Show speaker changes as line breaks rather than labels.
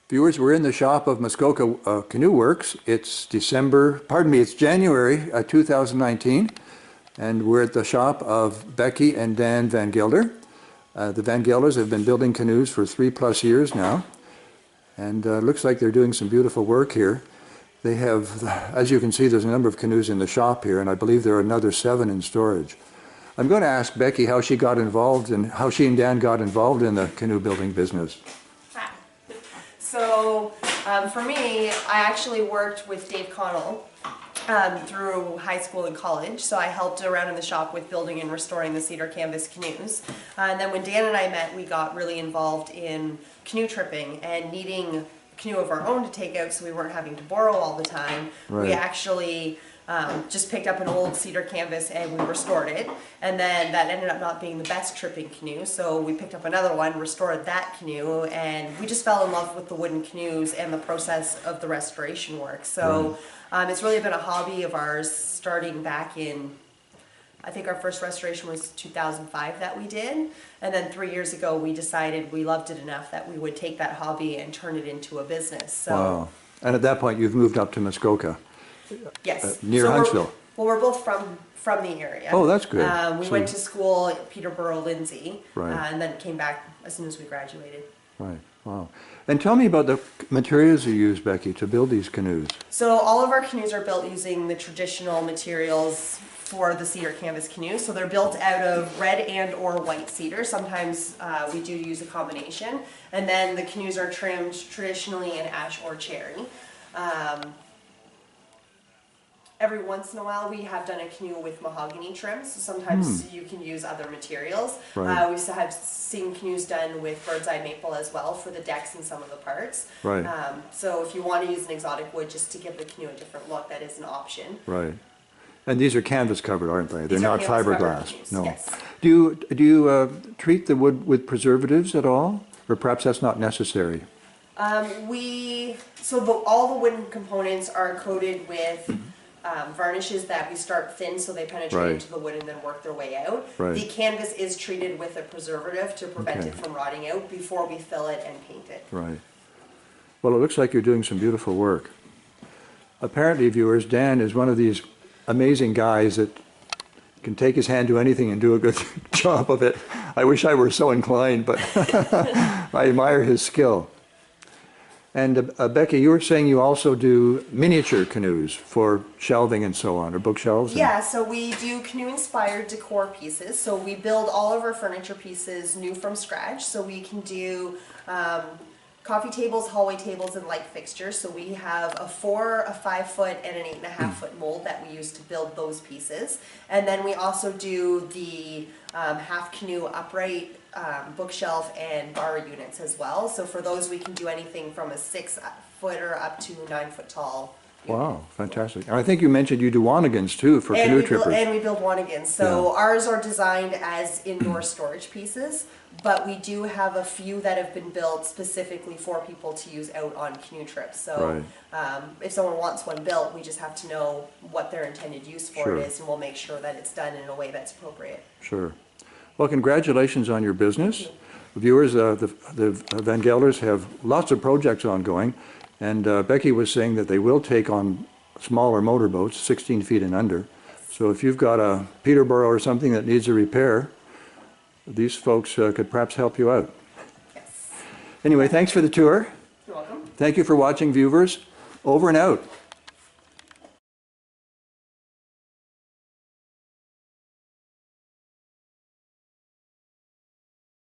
Viewers, we're in the shop of Muskoka Canoe Works. It's it's January 2019, and we're at the shop of Becky and Dan VANGELDER. The VANGELDERs have been building canoes for 3+ years now, and looks like they're doing some beautiful work here. They have, as you can see, there's a number of canoes in the shop here, and I believe there are another 7 in storage. I'm going to ask Becky how she got involved and how she and Dan got involved in the canoe building business.
So for me, I actually worked with Dave Connell through high school and college. So I helped around in the shop with building and restoring the cedar canvas canoes. And then when Dan and I met, we got really involved in canoe tripping and needing a canoe of our own to take out so we weren't having to borrow all the time. Right. We actually just picked up an old cedar canvas and we restored it, and then that ended up not being the best tripping canoe, so we picked up another one, restored that canoe, and we just fell in love with the wooden canoes and the process of the restoration work. So it's really been a hobby of ours starting back in, I think our first restoration was 2005 that we did, and then 3 years ago we decided we loved it enough that we would take that hobby and turn it into a business. So,
wow. And at that point you've moved up to Muskoka.
Yes.
Near Huntsville.
We're both from the area.
Oh, that's good.
We went to school at Peterborough, Lindsay,
right.
And then came back as soon as we graduated.
Right. Wow. And tell me about the materials you use, Becky, to build these canoes.
So all of our canoes are built using the traditional materials for the cedar canvas canoe. So they're built out of red and or white cedar. Sometimes we do use a combination. And then the canoes are trimmed traditionally in ash or cherry. Every once in a while we have done a canoe with mahogany trim, so sometimes you can use other materials.
Right.
We have seen canoes done with bird's eye maple as well for the decks and some of the parts.
Right.
So if you want to use an exotic wood just to give the canoe a different look, that is an option.
Right. And these are canvas covered, aren't they? They're not fiberglass. No.
Yes.
Do you treat the wood with preservatives at all, or perhaps that's not necessary?
All the wooden components are coated with varnishes that we start thin so they penetrate into the wood and then work their way out.
Right.
The canvas is treated with a preservative to prevent it from rotting out before we fill it and paint it.
Right. Well, it looks like you're doing some beautiful work. Apparently, viewers, Dan is one of these amazing guys that can take his hand to anything and do a good job of it. I wish I were so inclined, but I admire his skill. And Becky, you were saying you also do miniature canoes for shelving and so on, or bookshelves?
Yeah, so we do canoe-inspired decor pieces. So we build all of our furniture pieces new from scratch. So we can do coffee tables, hallway tables, and light fixtures. So we have a 4, a 5-foot, and an 8.5-foot mold that we use to build those pieces. And then we also do the half canoe upright bookshelf and bar units as well. So for those we can do anything from a 6-footer up to 9-foot tall.
Wow, fantastic. And I think you mentioned you do wanigans too for canoe trippers.
And we build wanigans. So ours are designed as indoor storage pieces, but we do have a few that have been built specifically for people to use out on canoe trips. So if someone wants one built, we just have to know what their intended use for it is, and we'll make sure that it's done in a way that's appropriate.
Sure. Well, congratulations on your business. Viewers, the VANGELDERs have lots of projects ongoing, and Becky was saying that they will take on smaller motorboats, 16 feet and under. So if you've got a Peterborough or something that needs a repair, these folks could perhaps help you out.
Yes.
Anyway, thanks for the tour.
You're welcome.
Thank you for watching, viewers. Over and out.